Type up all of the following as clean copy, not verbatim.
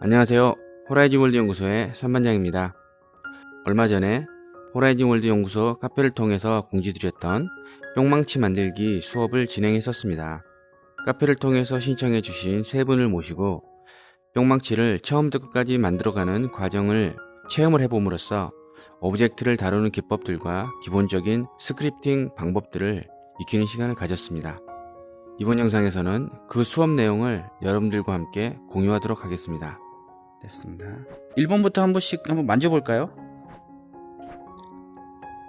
안녕하세요. 호라이즌 월드 연구소의 선반장입니다. 얼마 전에 호라이즌 월드 연구소 카페를 통해서 공지드렸던 뿅망치 만들기 수업을 진행했었습니다. 카페를 통해서 신청해 주신 세 분을 모시고 뿅망치를 처음부터 끝까지 만들어가는 과정을 체험을 해봄으로써 오브젝트를 다루는 기법들과 기본적인 스크립팅 방법들을 익히는 시간을 가졌습니다. 이번 영상에서는 그 수업 내용을 여러분들과 함께 공유하도록 하겠습니다. 됐습니다. 1번부터 한 번씩 한번 만져볼까요?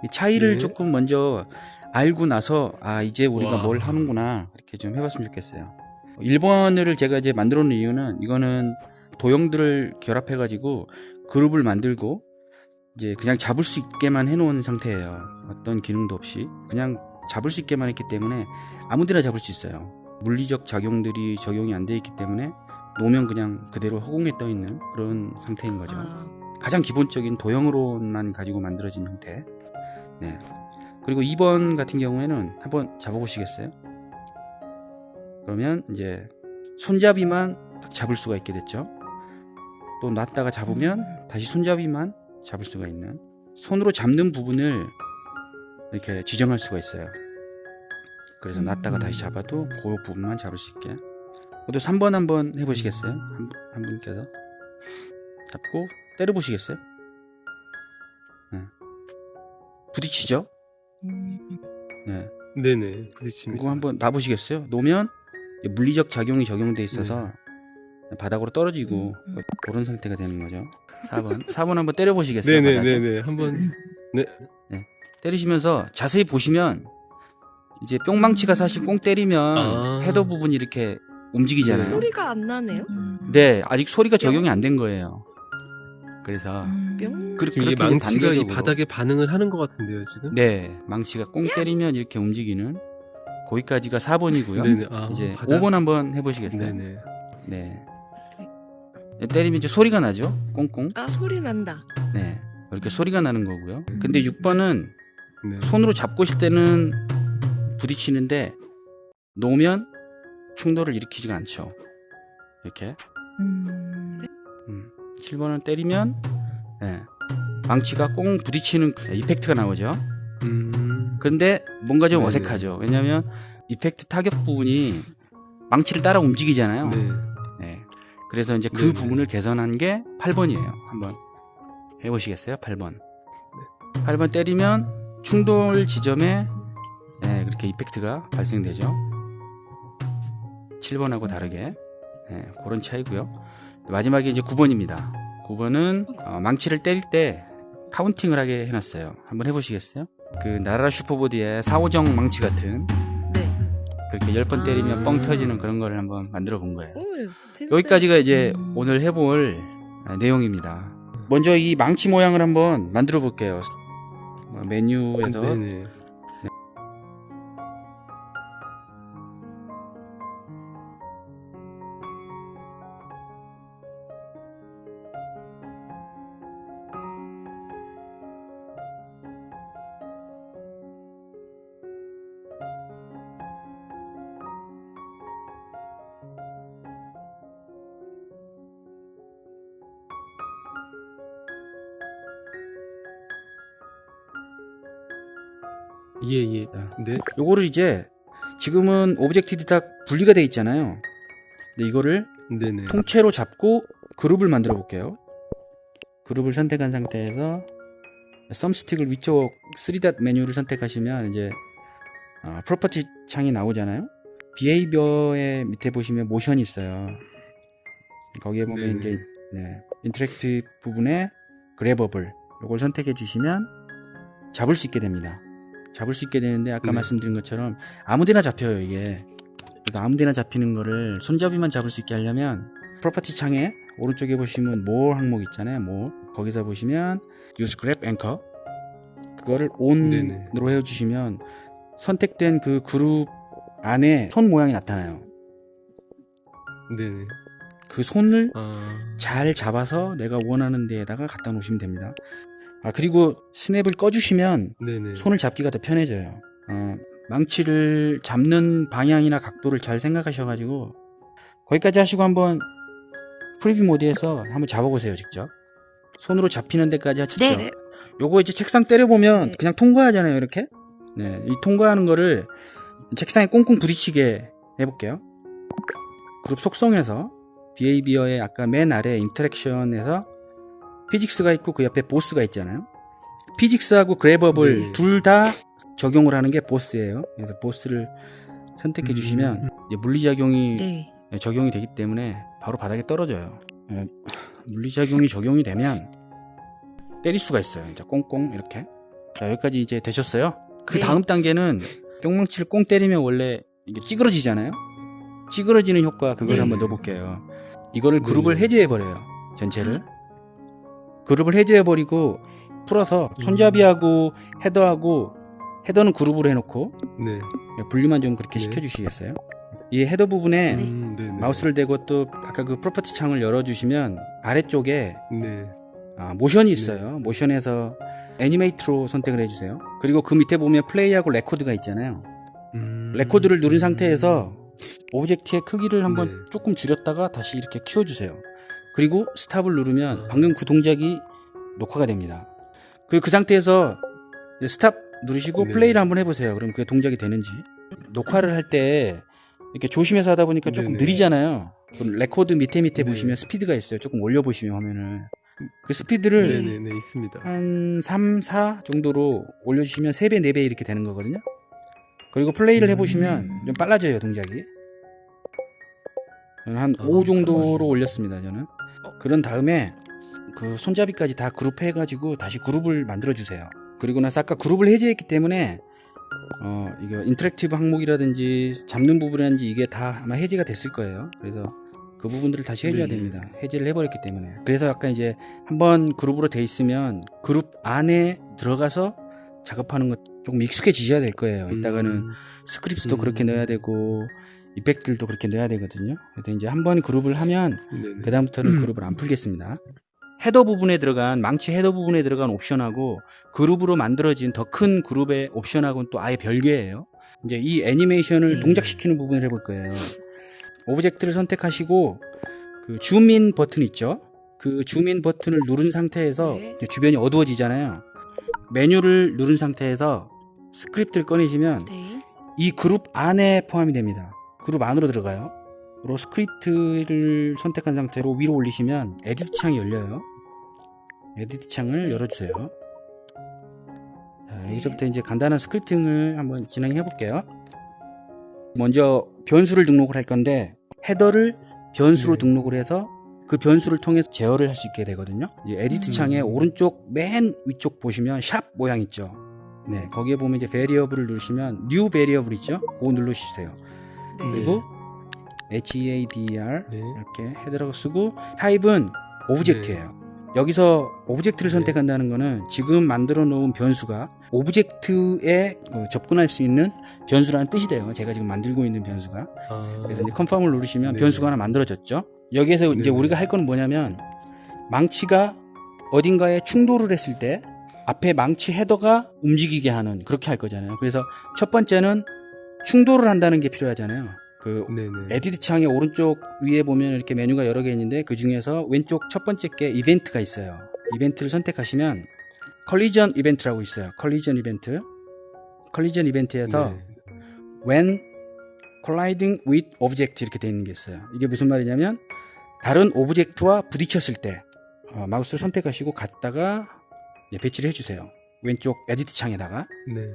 이 차이를 네. 조금 먼저 알고 나서 이제 우리가 와. 뭘 하는구나 이렇게 좀 해봤으면 좋겠어요. 1번을 제가 이제 만들어 놓은 이유는 이거는 도형들을 결합해 가지고 그룹을 만들고 이제 그냥 잡을 수 있게만 해놓은 상태예요. 어떤 기능도 없이 그냥 잡을 수 있게만 했기 때문에 아무데나 잡을 수 있어요. 물리적 작용들이 적용이 안 돼 있기 때문에 놓으면 그냥 그대로 허공에 떠 있는 그런 상태인 거죠. 가장 기본적인 도형으로만 가지고 만들어진 형태. 네. 그리고 2번 같은 경우에는 한번 잡아보시겠어요? 그러면 이제 손잡이만 딱 잡을 수가 있게 됐죠. 또 놨다가 잡으면 다시 손잡이만 잡을 수가 있는, 손으로 잡는 부분을 이렇게 지정할 수가 있어요. 그래서 놨다가 다시 잡아도 그 부분만 잡을 수 있게. 또 3번 한번 해보시겠어요? 한 분께서 잡고 때려보시겠어요? 네. 부딪히죠? 네. 네네. 부딪힙니다. 그거 한번 놔보시겠어요? 놓으면 물리적 작용이 적용돼 있어서 바닥으로 떨어지고 그런 상태가 되는 거죠. 4번 한번 때려보시겠어요? 바닥에? 네네네네. 한번 때리시면서 자세히 보시면 이제 뿅망치가 사실 꽁 때리면 헤더 부분이 이렇게 움직이잖아요. 소리가 안 나네요. 네, 아직 소리가 적용이 안 된 거예요. 그래서 뿅. 지금 이 그렇게 망치가 이 단계적으로. 바닥에 반응을 하는 것 같은데요, 지금? 네, 망치가 꽁 때리면 이렇게 움직이는, 거기까지가 4번이고요. 네네. 이제 바닥. 5번 한번 해보시겠어요? 네네. 네. 때리면 이제 소리가 나죠? 꽁꽁. 소리 난다. 네, 이렇게 소리가 나는 거고요. 근데 6번은 네. 손으로 잡고 있을 때는 부딪히는데 놓으면 충돌을 일으키지가 않죠. 이렇게. 7번은 때리면 망치가 꽁 부딪히는 이펙트가 나오죠. 근데 뭔가 좀 네네. 어색하죠. 왜냐하면 이펙트 타격 부분이 망치를 따라 움직이잖아요. 네. 네. 그래서 이제 그 네네. 부분을 개선한 게 8번이에요. 한번 해보시겠어요? 8번. 8번 때리면 충돌 지점에 그렇게 이펙트가 발생되죠. 7번하고 다르게. 그런 차이고요. 마지막에 이제 9번입니다. 9번은 망치를 때릴 때 카운팅을 하게 해놨어요. 한번 해보시겠어요? 그 나라라 슈퍼보드의 4호정 망치 같은, 네. 그렇게 10번 때리면 뻥 터지는 그런 거를 한번 만들어 본 거예요. 오, 재밌어요. 여기까지가 이제 오늘 해볼 내용입니다. 먼저 이 망치 모양을 한번 만들어 볼게요. 메뉴에서 네네. 예. 네. 요거를 이제 지금은 오브젝트들이 다 분리가 돼 있잖아요. 근데 이거를 네네. 통째로 잡고 그룹을 만들어 볼게요. 그룹을 선택한 상태에서 썸스틱을 위쪽 3닷 메뉴를 선택하시면 이제 프로퍼티 창이 나오잖아요. 비헤이비어의 밑에 보시면 모션이 있어요. 거기에 보면 네네. 이제 인터랙티브 부분에 그래버블 요걸 선택해 주시면 잡을 수 있게 됩니다. 잡을 수 있게 되는데 아까 네. 말씀드린 것처럼 아무데나 잡혀요, 이게. 그래서 아무데나 잡히는 거를 손잡이만 잡을 수 있게 하려면 프로퍼티 창에 오른쪽에 보시면 more 항목 있잖아요. more. 거기서 보시면 use grab anchor, 그거를 네네. on으로 해주시면 선택된 그 그룹 안에 손 모양이 나타나요. 네네. 그 손을 아. 잘 잡아서 내가 원하는 데에다가 갖다 놓으시면 됩니다. 그리고 스냅을 꺼주시면 네네. 손을 잡기가 더 편해져요. 망치를 잡는 방향이나 각도를 잘 생각하셔가지고 거기까지 하시고 한번 프리뷰 모드에서 한번 잡아보세요, 직접. 손으로 잡히는 데까지 하시죠. 네. 요거 이제 책상 때려보면 네. 그냥 통과하잖아요, 이렇게. 네, 이 통과하는 거를 책상에 꽁꽁 부딪히게 해볼게요. 그룹 속성에서 비헤이비어의 아까 맨 아래 인터랙션에서 피직스가 있고 그 옆에 보스가 있잖아요. 피직스하고 그래버블 네. 둘 다 적용을 하는 게 보스예요. 그래서 보스를 선택해 주시면 이제 물리작용이 네. 적용이 되기 때문에 바로 바닥에 떨어져요. 물리작용이 적용이 되면 때릴 수가 있어요. 이제 꽁꽁 이렇게. 자, 여기까지 이제 되셨어요. 그 네. 다음 단계는 뿅망치를 꽁 때리면 원래 이게 찌그러지잖아요. 찌그러지는 효과 그걸 네. 한번 넣어볼게요. 이거를 네. 그룹을 해제해버려요. 전체를. 그룹을 해제해버리고 풀어서 손잡이하고 헤더는 그룹으로 해놓고 네. 분리만 좀 그렇게 네. 시켜주시겠어요? 이 헤더 부분에 네네. 마우스를 대고 또 아까 그 프로퍼티 창을 열어주시면 아래쪽에 네. 모션이 있어요. 모션에서 애니메이트로 선택을 해주세요. 그리고 그 밑에 보면 플레이하고 레코드가 있잖아요. 레코드를 누른 상태에서 오브젝트의 크기를 한번 네. 조금 줄였다가 다시 이렇게 키워주세요. 그리고 스탑을 누르면 방금 그 동작이 녹화가 됩니다. 그 상태에서 이제 스탑 누르시고 네. 플레이를 한번 해보세요. 그럼 그게 동작이 되는지. 녹화를 할 때 이렇게 조심해서 하다 보니까 조금 네네. 느리잖아요. 그 레코드 밑에 네. 보시면 스피드가 있어요. 조금 올려보시면 화면을. 그 스피드를 네네네 있습니다. 한 3, 4 정도로 올려주시면 3배, 4배 이렇게 되는 거거든요. 그리고 플레이를 해보시면 좀 빨라져요, 동작이. 저는 한 5 정도로 올렸습니다, 저는. 그런 다음에 그 손잡이까지 다 그룹해가지고 다시 그룹을 만들어주세요. 그리고 나서 아까 그룹을 해제했기 때문에 이거 인터랙티브 항목이라든지 잡는 부분이라든지 이게 다 아마 해제가 됐을 거예요. 그래서 그 부분들을 다시 해줘야 네. 됩니다. 해제를 해버렸기 때문에. 그래서 아까 이제 한번 그룹으로 돼 있으면 그룹 안에 들어가서 작업하는 것 조금 익숙해지셔야 될 거예요. 이따가는 스크립트도 그렇게 넣어야 되고 이펙트들도 그렇게 넣어야 되거든요. 그래서 이제 한번 그룹을 하면 네네. 그 다음부터는 그룹을 안 풀겠습니다. 헤더 부분에 들어간 망치 헤더 부분에 들어간 옵션하고 그룹으로 만들어진 더 큰 그룹의 옵션하고는 또 아예 별개예요. 이제 이 애니메이션을 네. 동작시키는 부분을 해볼 거예요. 오브젝트를 선택하시고 그 줌인 버튼 있죠? 그 줌인 버튼을 누른 상태에서 네. 이제 주변이 어두워지잖아요. 메뉴를 누른 상태에서 스크립트를 꺼내시면 네. 이 그룹 안에 포함이 됩니다. 그룹 안으로 들어가요. 그리고 스크립트를 선택한 상태로 위로 올리시면 에디트 창이 열려요. 에디트 창을 열어주세요. 자, 여기서부터 이제 간단한 스크립팅을 한번 진행해 볼게요. 먼저 변수를 등록을 할 건데 헤더를 변수로 네. 등록을 해서 그 변수를 통해서 제어를 할 수 있게 되거든요. 이 에디트 창의 오른쪽 맨 위쪽 보시면 샵 모양 있죠. 네, 거기에 보면 이제 베리어블을 누르시면 뉴 베리어블 있죠. 그거 누르시세요. 네. 그리고 HEADR 네. 이렇게 헤더라고 쓰고 타입은 오브젝트예요. 여기서 오브젝트를 네. 선택한다는 거는 지금 만들어 놓은 변수가 오브젝트에 접근할 수 있는 변수라는 뜻이 돼요. 제가 지금 만들고 있는 변수가. 그래서 이제 컨펌을 누르시면 네네. 변수가 하나 만들어졌죠. 여기에서 이제 네네. 우리가 할 거는 뭐냐면 망치가 어딘가에 충돌을 했을 때 앞에 망치 헤더가 움직이게 하는 그렇게 할 거잖아요. 그래서 첫 번째는 충돌을 한다는 게 필요하잖아요. 그 네네. 에디트 창의 오른쪽 위에 보면 이렇게 메뉴가 여러 개 있는데 그 중에서 왼쪽 첫 번째 게 이벤트가 있어요. 이벤트를 선택하시면 컬리전 이벤트라고 있어요. 컬리전 이벤트. 컬리전 이벤트에서 네. when colliding with object 이렇게 되어 있는 게 있어요. 이게 무슨 말이냐면 다른 오브젝트와 부딪혔을 때 마우스를 선택하시고 갖다가 배치를 해주세요. 왼쪽 에디트 창에다가. 네.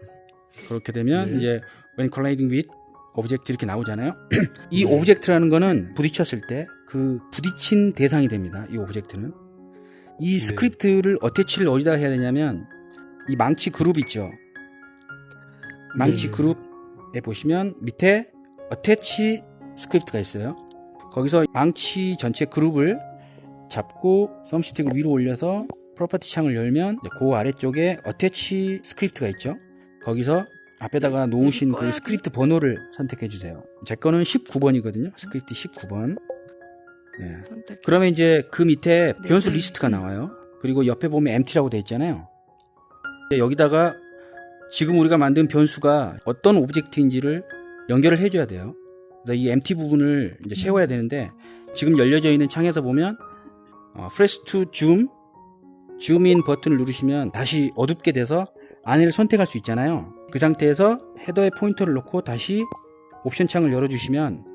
그렇게 되면 네. 이제 when colliding with 오브젝트 이렇게 나오잖아요. 이 네. 오브젝트라는 거는 부딪혔을 때 그 부딪힌 대상이 됩니다. 이 오브젝트는. 이 스크립트를 어태치를 어디다 해야 되냐면 이 망치 그룹 있죠. 망치 네. 그룹에 보시면 밑에 어태치 스크립트가 있어요. 거기서 망치 전체 그룹을 잡고 썸스틱을 위로 올려서 프로퍼티 창을 열면 이제 그 아래쪽에 어태치 스크립트가 있죠. 거기서 앞에다가 놓으신 그 스크립트 번호를 선택해 주세요. 제 거는 19번이거든요. 스크립트 19번. 네. 선택. 그러면 이제 그 밑에 네. 변수 리스트가 나와요. 그리고 옆에 보면 empty라고 되어 있잖아요. 여기다가 지금 우리가 만든 변수가 어떤 오브젝트인지를 연결을 해줘야 돼요. 그래서 이 empty 부분을 이제 채워야 되는데 지금 열려져 있는 창에서 보면 press to zoom in 버튼을 누르시면 다시 어둡게 돼서 안을 선택할 수 있잖아요. 그 상태에서 헤더에 포인터를 놓고 다시 옵션 창을 열어주시면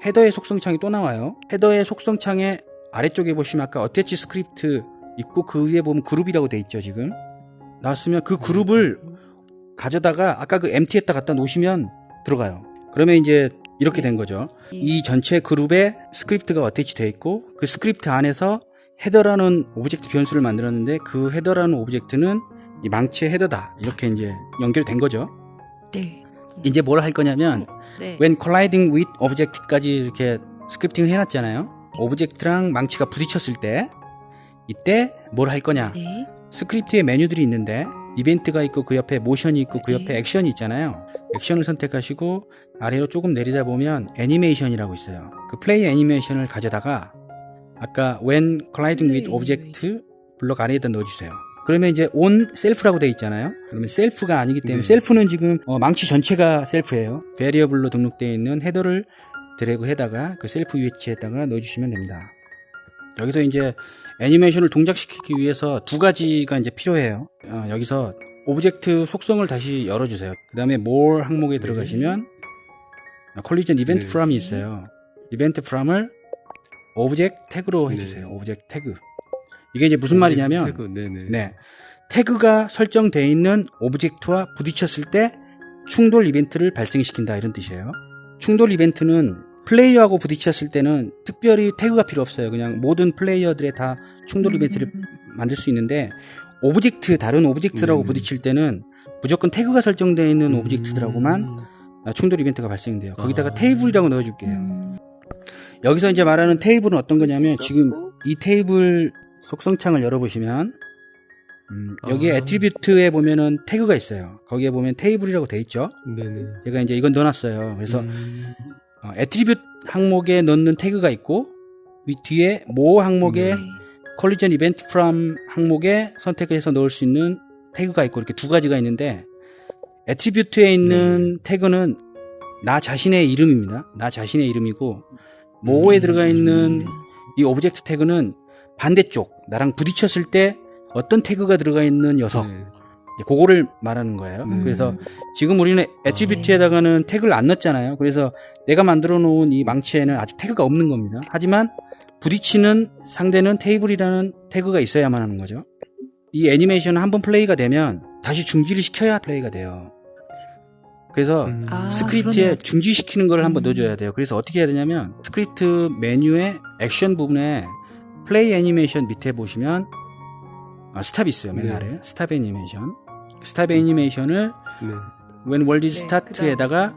헤더의 속성 창이 또 나와요. 헤더의 속성 창의 아래쪽에 보시면 아까 어태치 스크립트 있고 그 위에 보면 그룹이라고 돼 있죠. 지금 나왔으면 그 그룹을 가져다가 아까 그 empty에다 갖다 놓으시면 들어가요. 그러면 이제 이렇게 된 거죠. 이 전체 그룹에 스크립트가 어태치 돼 있고 그 스크립트 안에서 헤더라는 오브젝트 변수를 만들었는데 그 헤더라는 오브젝트는 이 망치의 헤더다. 이렇게 이제 연결된 거죠. 네. 이제 뭘 할 거냐면 네. when colliding with object까지 이렇게 스크립팅을 해놨잖아요. 오브젝트랑 망치가 부딪혔을 때 이때 뭘 할 거냐. 네. 스크립트에 메뉴들이 있는데 이벤트가 있고 그 옆에 모션이 있고 그 옆에 액션이 있잖아요. 액션을 선택하시고 아래로 조금 내리다 보면 애니메이션이라고 있어요. 그 플레이 애니메이션을 가져다가 아까 when colliding with object 블럭 아래에다 넣어주세요. 그러면 이제 on self라고 되어 있잖아요. 그러면 self가 아니기 때문에 self는 지금 망치 전체가 self예요. variable로 등록되어 있는 헤더를 드래그 해다가 그 self 위치에다가 넣어주시면 됩니다. 여기서 이제 애니메이션을 동작시키기 위해서 두 가지가 이제 필요해요. 여기서 오브젝트 속성을 다시 열어주세요. 그 다음에 more 항목에 들어가시면 collision event from이 있어요. event from을 오브젝트 태그로 해주세요. 오브젝트 태그. 이게 이제 무슨 말이냐면 태그. 네네. 네, 태그가 설정되어 있는 오브젝트와 부딪혔을 때 충돌 이벤트를 발생시킨다 이런 뜻이에요. 충돌 이벤트는 플레이어하고 부딪혔을 때는 특별히 태그가 필요 없어요. 그냥 모든 플레이어들의 다 충돌 이벤트를 만들 수 있는데 다른 오브젝트라고 부딪힐 때는 무조건 태그가 설정되어 있는 오브젝트들하고만 충돌 이벤트가 발생돼요. 거기다가 테이블이라고 넣어줄게요. 여기서 이제 말하는 테이블은 어떤 거냐면 지금 이 테이블 속성창을 열어보시면 여기에 애트리뷰트에 보면은 태그가 있어요. 거기에 보면 테이블이라고 돼 있죠. 네네. 제가 이제 이건 넣어놨어요. 그래서 애트리뷰트 항목에 넣는 태그가 있고 뒤에 more 항목에 collision event from 항목에 선택을 해서 넣을 수 있는 태그가 있고 이렇게 두 가지가 있는데 애트리뷰트에 있는 태그는 나 자신의 이름입니다. 나 자신의 이름이고 more에 들어가 있는 이 오브젝트 태그는 반대쪽 나랑 부딪혔을 때 어떤 태그가 들어가 있는 녀석 그거를 말하는 거예요. 그래서 지금 우리는 애트리뷰트에다가는 태그를 안 넣었잖아요. 그래서 내가 만들어 놓은 이 망치에는 아직 태그가 없는 겁니다. 하지만 부딪히는 상대는 테이블이라는 태그가 있어야만 하는 거죠. 이 애니메이션은 한번 플레이가 되면 다시 중지를 시켜야 플레이가 돼요. 그래서 스크립트에 그러네요. 중지시키는 걸 한번 넣어줘야 돼요. 그래서 어떻게 해야 되냐면 스크립트 메뉴의 액션 부분에 플레이 애니메이션 밑에 보시면 스탑이 있어요. 맨 아래 스탑 애니메이션. 스탑 애니메이션을 when world is start에다가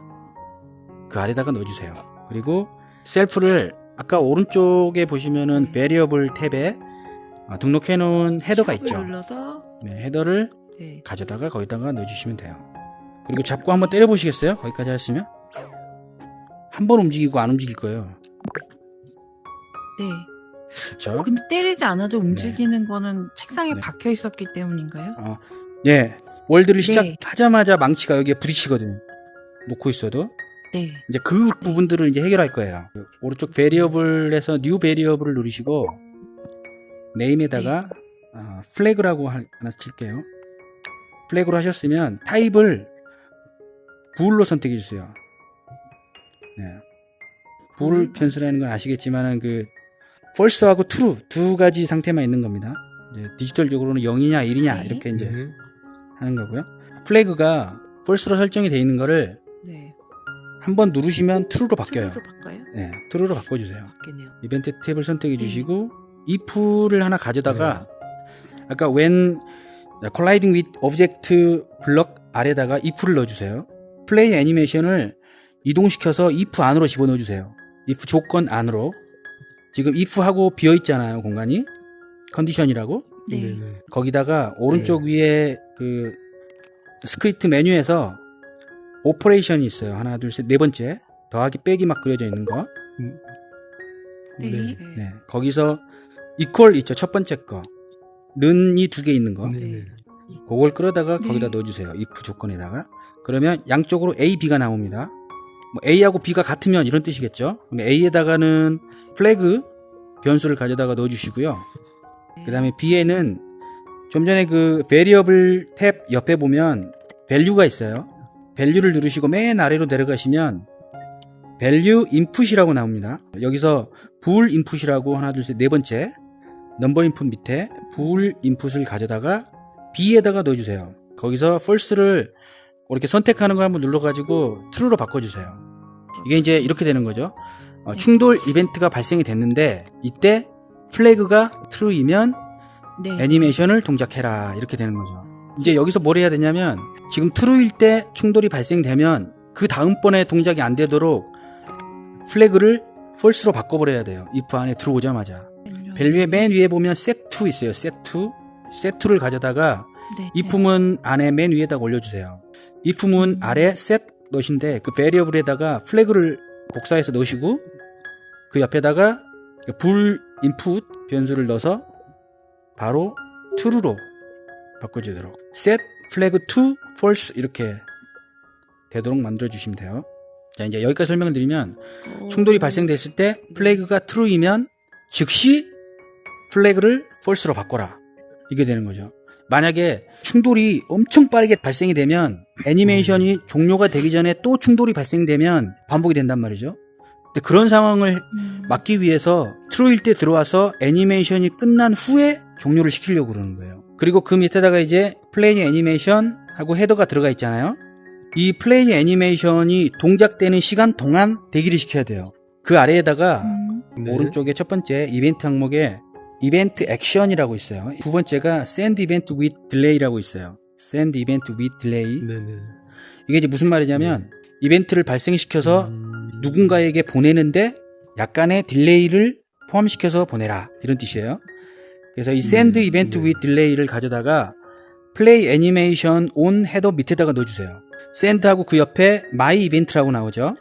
그 아래다가 넣어주세요. 그리고 셀프를 아까 오른쪽에 보시면은 variable 탭에 등록해 놓은 헤더가 있죠. 눌러서 네, 헤더를 네. 가져다가 거기다가 넣어주시면 돼요. 그리고 잡고 한번 때려 보시겠어요? 거기까지 하셨으면 한 번 움직이고 안 움직일 거예요. 네. 그렇죠? 근데 때리지 않아도 움직이는 거는 책상에 박혀 있었기 때문인가요? 네. 월드를 네. 시작하자마자 망치가 여기에 부딪히거든. 놓고 있어도. 네. 이제 그 부분들을 이제 해결할 거예요. 오른쪽 베리어블에서 뉴 베리어블을 누르시고 네임에다가 플래그라고 하나 칠게요. 플래그로 하셨으면 타입을 불로 선택해 주세요. 네. 불 변수라는 건 아시겠지만은 그 false하고 true 두 가지 상태만 있는 겁니다. 이제 디지털적으로는 0이냐 1이냐 이렇게 이제 하는 거고요. 플래그가 false로 설정이 되어 있는 거를 네. 한번 누르시면 true로 바뀌어요. 트루로 바꿔요? 네, true로 바꿔주세요. 바뀌네요. 이벤트 탭을 선택해 주시고 if를 하나 가져다가 아까 when colliding with object 블럭 아래다가 if를 넣어주세요. 플레이 애니메이션을 이동시켜서 if 안으로 집어넣어 주세요. if 조건 안으로. 지금 if하고 비어 있잖아요, 공간이. 컨디션이라고. 네. 거기다가 오른쪽 위에 그 스크립트 메뉴에서 오퍼레이션이 있어요. 하나, 둘, 셋, 네 번째. 더하기 빼기 막 그려져 있는 거. 네. 네. 거기서 equal 있죠. 첫 번째 거. 는이 두 개 있는 거. 그걸 끌어다가 거기다 넣어주세요. if 조건에다가. 그러면 양쪽으로 A, B가 나옵니다. 뭐 A하고 B가 같으면 이런 뜻이겠죠. 그럼 A에다가는 플래그 변수를 가져다가 넣어주시고요. 그 다음에 B에는 좀 전에 그 variable 탭 옆에 보면 value가 있어요. value를 누르시고 맨 아래로 내려가시면 value input이라고 나옵니다. 여기서 bool input이라고 하나 둘 셋 네 번째 number input 밑에 bool input을 가져다가 B에다가 넣어주세요. 거기서 false를 이렇게 선택하는 거 한번 눌러가지고 true로 바꿔주세요. 이게 이제 이렇게 되는 거죠. 충돌 이벤트가 발생이 됐는데 이때 플래그가 true이면 네. 애니메이션을 동작해라 이렇게 되는 거죠. 이제 여기서 뭘 해야 되냐면 지금 true일 때 충돌이 발생되면 그 다음번에 동작이 안 되도록 플래그를 false로 바꿔버려야 돼요. if 안에 들어오자마자. value의 맨 위에 보면 set to 있어요. set to를 가져다가 네. if문 안에 맨 위에다가 올려주세요. if문 아래 set 넣으신데 그 variable에다가 플래그를 복사해서 넣으시고 그 옆에다가 bool input 변수를 넣어서 바로 true로 바꿔주도록 set flag to false 이렇게 되도록 만들어 주시면 돼요. 자, 이제 여기까지 설명을 드리면 충돌이 발생됐을 때 플래그가 true이면 즉시 플래그를 false로 바꿔라 이게 되는 거죠. 만약에 충돌이 엄청 빠르게 발생이 되면 애니메이션이 종료가 되기 전에 또 충돌이 발생되면 반복이 된단 말이죠. 근데 그런 상황을 막기 위해서 true일 때 들어와서 애니메이션이 끝난 후에 종료를 시키려고 그러는 거예요. 그리고 그 밑에다가 이제 플레이 애니메이션 하고 헤더가 들어가 있잖아요. 이 플레이 애니메이션이 동작되는 시간 동안 대기를 시켜야 돼요. 그 아래에다가 네. 오른쪽에 첫 번째 이벤트 항목에 이벤트 액션이라고 있어요. 두 번째가 send event with delay라고 있어요. send event with delay. 네네. 이게 이제 무슨 말이냐면 이벤트를 발생시켜서 누군가에게 보내는데 약간의 딜레이를 포함시켜서 보내라 이런 뜻이에요. 그래서 이 send event with delay를 가져다가 play animation on 헤더 밑에다가 넣어주세요. send하고 그 옆에 my event라고 나오죠.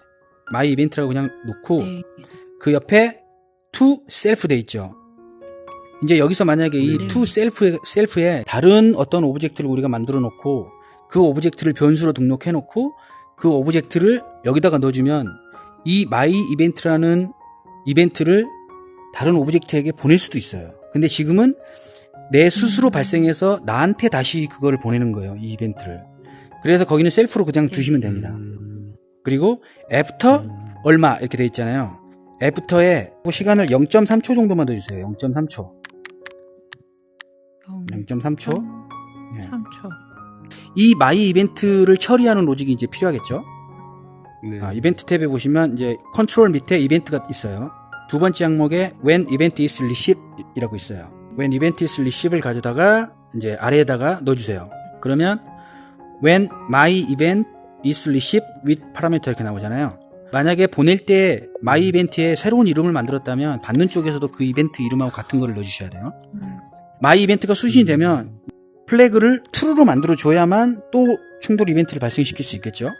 my event라고 그냥 놓고 네. 그 옆에 to self 돼 있죠. 이제 여기서 만약에 이 네. to self에 다른 어떤 오브젝트를 우리가 만들어 놓고 그 오브젝트를 변수로 등록해 놓고 그 오브젝트를 여기다가 넣어주면 이 my event라는 이벤트를 다른 오브젝트에게 보낼 수도 있어요. 근데 지금은 내 스스로 발생해서 나한테 다시 그거를 보내는 거예요. 이 이벤트를. 그래서 거기는 셀프로 그냥 두시면 됩니다. 그리고 after 얼마 이렇게 돼 있잖아요. after에 시간을 0.3초 정도만 더 주세요. 0.3초. 0.3초. 네. 3초. 이 my 이벤트를 처리하는 로직이 이제 필요하겠죠. 네. 이벤트 탭에 보시면 이제 컨트롤 밑에 이벤트가 있어요. 두 번째 항목에 when event is received 이라고 있어요. when event is received를 가져다가 이제 아래에다가 넣어주세요. 그러면 when my event is received with parameter 이렇게 나오잖아요. 만약에 보낼 때 my event에 새로운 이름을 만들었다면 받는 쪽에서도 그 이벤트 이름하고 같은 거를 넣어주셔야 돼요. my event가 수신이 되면 플래그를 true로 만들어 줘야만 또 충돌 이벤트를 발생시킬 수 있겠죠.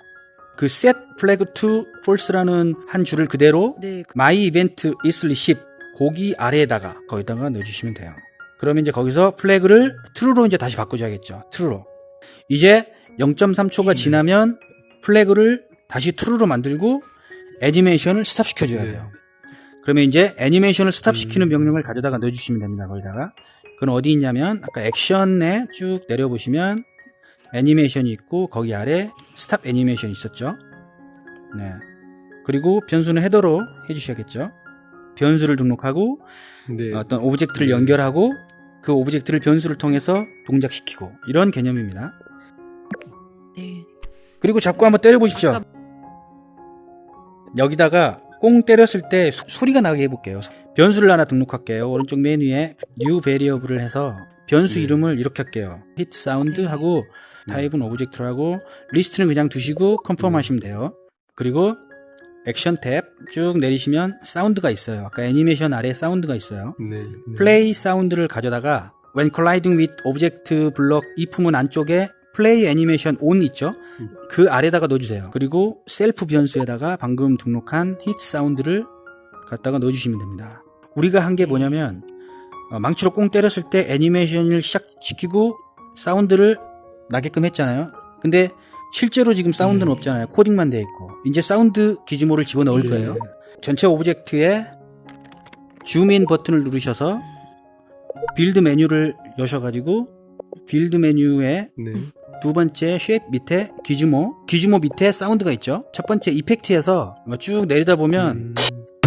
그 set flag to false라는 한 줄을 그대로 네. my event is received 거기 아래에다가 거기다가 넣어주시면 돼요. 그러면 이제 거기서 플래그를 true로 이제 다시 바꿔줘야겠죠. true로. 이제 0.3초가 지나면 플래그를 다시 true로 만들고 애니메이션을 스탑시켜줘야 돼요. 그러면 이제 애니메이션을 스탑시키는 명령을 가져다가 넣어주시면 됩니다. 거기다가. 그건 어디 있냐면 아까 액션에 쭉 내려보시면 애니메이션이 있고 거기 아래 스탑 애니메이션이 있었죠. 네. 그리고 변수는 헤더로 해주셔야겠죠. 변수를 등록하고 네. 어떤 오브젝트를 연결하고 그 오브젝트를 변수를 통해서 동작시키고 이런 개념입니다. 네. 그리고 잡고 한번 때려보십시오. 여기다가 꽁 때렸을 때 소리가 나게 해볼게요. 변수를 하나 등록할게요. 오른쪽 맨 위에 new variable을 해서 변수 이름을 이렇게 할게요. hit sound 하고 타입은 오브젝트로 하고 리스트는 그냥 두시고 컨펌 하시면 돼요. 그리고 액션 탭 쭉 내리시면 사운드가 있어요. 아까 애니메이션 아래에 사운드가 있어요. 네. 플레이 사운드를 가져다가 when colliding with object block if문 안쪽에 플레이 애니메이션 on 있죠? 그 아래다가 넣어주세요. 그리고 셀프 변수에다가 방금 등록한 hit 사운드를 갖다가 넣어주시면 됩니다. 우리가 한 게 뭐냐면 망치로 꽁 때렸을 때 애니메이션을 시작시키고 사운드를 나게끔 했잖아요. 근데 실제로 지금 사운드는 없잖아요. 코딩만 돼 있고. 이제 사운드 기즈모를 집어넣을 거예요. 전체 오브젝트에 줌인 버튼을 누르셔서 빌드 메뉴를 여셔가지고 빌드 메뉴에 네. 두 번째 쉐입 밑에 기즈모 밑에 사운드가 있죠. 첫 번째 이펙트에서 쭉 내리다 보면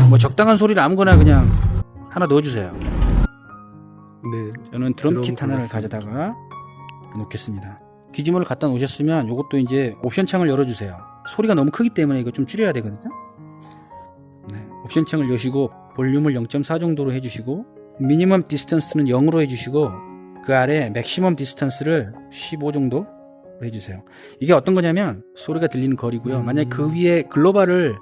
뭐 적당한 소리를 아무거나 그냥 하나 넣어주세요. 네. 저는 드럼킷 드럼 하나를 골랐습니다. 가져다가 놓겠습니다. 기즈모를 갖다 놓으셨으면 이것도 이제 옵션 창을 열어주세요. 소리가 너무 크기 때문에 이거 좀 줄여야 되거든요. 네, 옵션 창을 여시고 볼륨을 0.4 정도로 해주시고 미니멈 디스턴스는 0으로 해주시고 그 아래 맥시멈 디스턴스를 15 정도 해주세요. 이게 어떤 거냐면 소리가 들리는 거리고요. 만약에 그 위에 글로벌을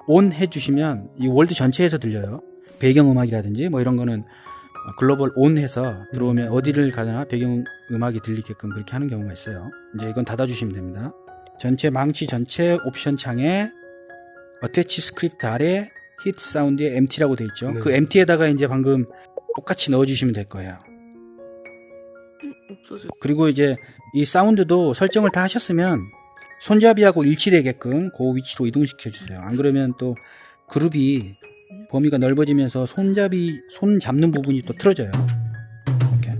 온 해주시면 이 월드 전체에서 들려요. 배경음악이라든지 뭐 이런 거는 글로벌 온 해서 들어오면 어디를 가나 배경음악이 들리게끔 그렇게 하는 경우가 있어요. 이제 이건 닫아주시면 됩니다. 전체 망치 전체 옵션 창에 어태치 스크립트 아래 히트 사운드에 MT라고 돼 있죠. 네. 그 MT에다가 이제 방금 똑같이 넣어주시면 될 거예요. 없어져. 그리고 이제 이 사운드도 설정을 다 하셨으면 손잡이하고 일치되게끔 그 위치로 이동시켜 주세요. 안 그러면 또 그룹이 범위가 넓어지면서 손 잡는 부분이 또 틀어져요. 이렇게.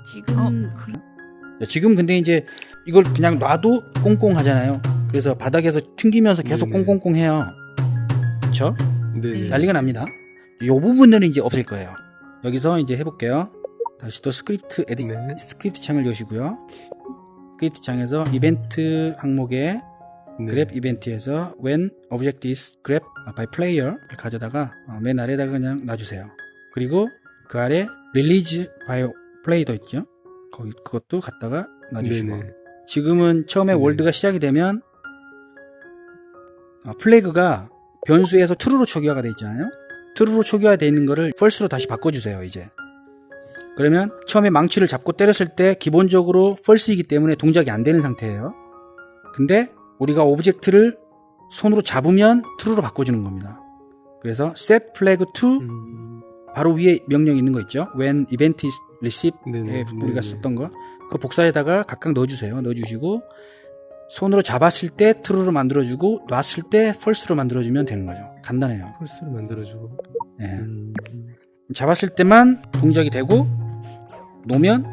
지금 지금 근데 이제 이걸 그냥 놔도 꽁꽁 하잖아요. 그래서 바닥에서 튕기면서 계속 네네. 꽁꽁꽁 해요. 그쵸? 네. 난리가 납니다. 이 부분은 이제 없을 거예요. 여기서 이제 해볼게요. 다시 또 스크립트 네. 스크립트 창을 여시고요. 스크립트 창에서 이벤트 항목에 네. 그랩 이벤트에서 when object is grab by player를 가져다가 맨 아래다가 그냥 놔주세요. 그리고 그 아래 release by play도 있죠. 거기 그것도 갖다가 놔주시고. 네네. 지금은 처음에 네. 월드가 시작이 되면 플래그가 변수에서 true로 초기화가 돼 있잖아요. true로 초기화가 돼 있는 거를 false로 다시 바꿔주세요. 이제 그러면 처음에 망치를 잡고 때렸을 때 기본적으로 false이기 때문에 동작이 안 되는 상태예요. 근데 우리가 오브젝트를 손으로 잡으면 true로 바꿔주는 겁니다. 그래서 set flag to 바로 위에 명령이 있는 거 있죠. when event is received 네네. 우리가 네네. 썼던 거. 그 복사에다가 각각 넣어주세요. 넣어주시고 손으로 잡았을 때 true로 만들어주고 놨을 때 false로 만들어주면 되는 거죠. 간단해요. 펄스를 만들어주고. 네. 잡았을 때만 동작이 되고 놓으면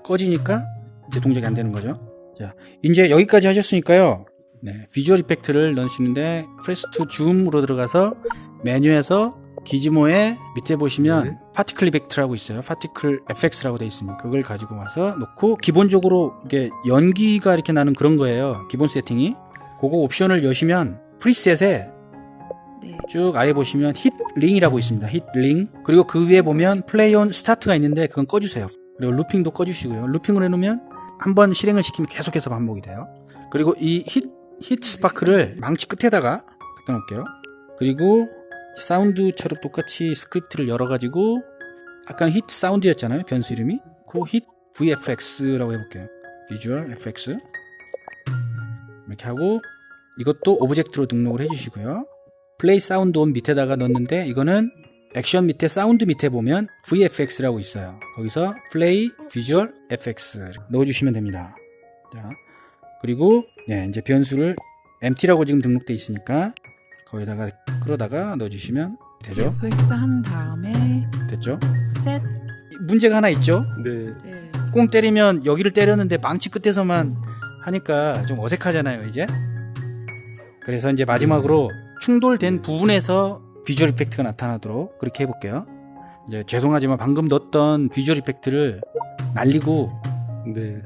꺼지니까 이제 동작이 안 되는 거죠. 자, 이제 여기까지 하셨으니까요. 네, 비주얼 이펙트를 넣으시는데 프레스 투 줌으로 들어가서 메뉴에서 기즈모에 밑에 보시면 네. 파티클 이펙트라고 있어요. 파티클 FX라고 돼 있으니까 그걸 가지고 와서 놓고 기본적으로 이게 연기가 이렇게 나는 그런 거예요. 기본 세팅이. 그거 옵션을 여시면 프리셋에 네. 쭉 아래 보시면 힛 링이라고 있습니다. 힛 링. 그리고 그 위에 보면 플레이 온 스타트가 있는데 그건 꺼주세요. 그리고 루핑도 꺼주시고요. 루핑을 해놓으면 한번 실행을 시키면 계속해서 반복이 돼요. 그리고 이 힛 스파크를 망치 끝에다가 갖다 놓을게요. 그리고 사운드처럼 똑같이 스크립트를 열어가지고 아까는 힛 사운드였잖아요. 변수 이름이. 그 힛 VFX라고 해볼게요. 비주얼 FX 이렇게 하고 이것도 오브젝트로 등록을 해주시고요. 플레이 사운드 온 밑에다가 넣었는데 이거는 액션 밑에 사운드 밑에 보면 VFX라고 있어요. 거기서 플레이 비주얼 FX 넣어주시면 됩니다. 자, 그리고 네, 이제 변수를 empty라고 지금 등록돼 있으니까 거기다가 끌어다가 넣어주시면 되죠. FX 한 다음에 됐죠? set. 문제가 하나 있죠. 네. 네. 꽁 때리면 여기를 때렸는데 망치 끝에서만 하니까 좀 어색하잖아요, 이제. 그래서 이제 마지막으로 충돌된 부분에서 비주얼 이펙트가 나타나도록 그렇게 해볼게요. 이제 죄송하지만 방금 넣었던 비주얼 이펙트를 날리고 네.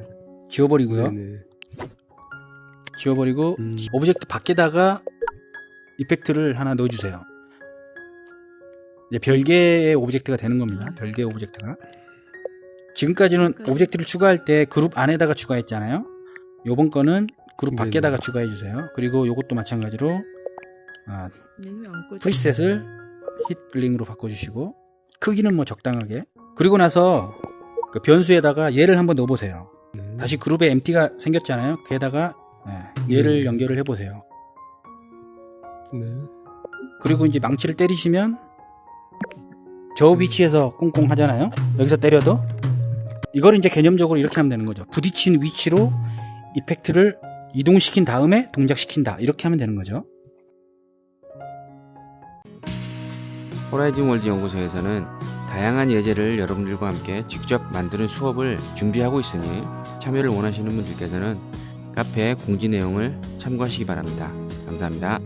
지워버리고요. 네네. 지워버리고 오브젝트 밖에다가 이펙트를 하나 넣어주세요. 이제 별개의 오브젝트가 되는 겁니다. 별개의 오브젝트가. 지금까지는 오브젝트를 추가할 때 그룹 안에다가 추가했잖아요. 요번 거는 그룹 네네. 밖에다가 추가해주세요. 그리고 요것도 마찬가지로 메뉴 안 꺼져. 프리셋을 힛링으로 바꿔주시고 크기는 뭐 적당하게. 그리고 나서 그 변수에다가 얘를 한번 넣어보세요. 네. 다시 그룹에 empty가 생겼잖아요. 그에다가 얘를 연결을 해보세요. 네. 그리고 이제 망치를 때리시면 저 위치에서 꽁꽁 하잖아요. 여기서 때려도 이걸 이제 개념적으로 이렇게 하면 되는 거죠. 부딪힌 위치로 이펙트를 이동시킨 다음에 동작시킨다. 이렇게 하면 되는 거죠. 호라이즌 월드 연구소에서는 다양한 예제를 여러분들과 함께 직접 만드는 수업을 준비하고 있으니 참여를 원하시는 분들께서는 카페 공지 내용을 참고하시기 바랍니다. 감사합니다.